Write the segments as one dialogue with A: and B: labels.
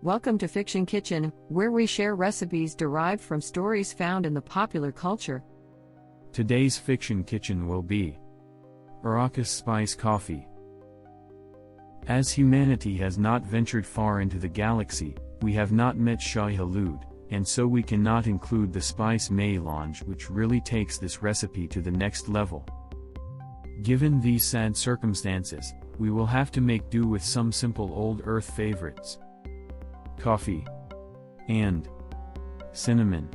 A: Welcome to Fiction Kitchen, where we share recipes derived from stories found in the popular culture.
B: Today's Fiction Kitchen will be Arrakis Spice Coffee. As humanity has not ventured far into the galaxy, we have not met Shai-Hulud, and so we cannot include the spice melange, which really takes this recipe to the next level. Given these sad circumstances, we will have to make do with some simple old earth favorites: coffee and cinnamon.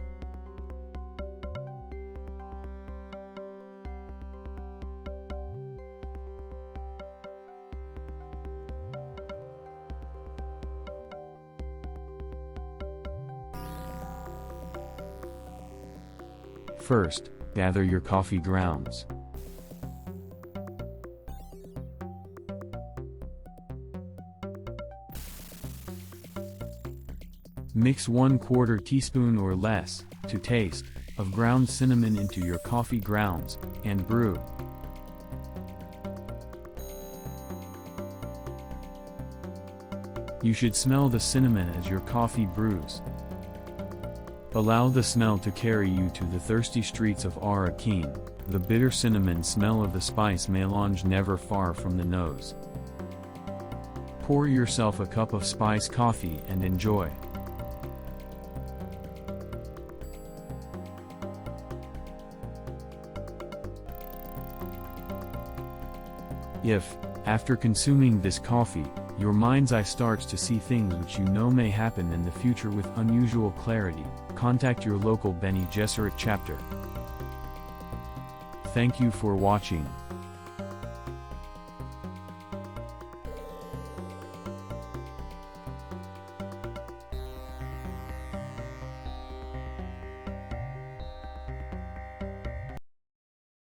B: First, gather your coffee grounds. Mix 1/4 teaspoon or less, to taste, of ground cinnamon into your coffee grounds, and brew. You should smell the cinnamon as your coffee brews. Allow the smell to carry you to the thirsty streets of Arrakis, the bitter cinnamon smell of the spice melange never far from the nose. Pour yourself a cup of spice coffee and enjoy. If, after consuming this coffee, your mind's eye starts to see things which you know may happen in the future with unusual clarity, contact your local Bene Gesserit chapter. Thank you for watching.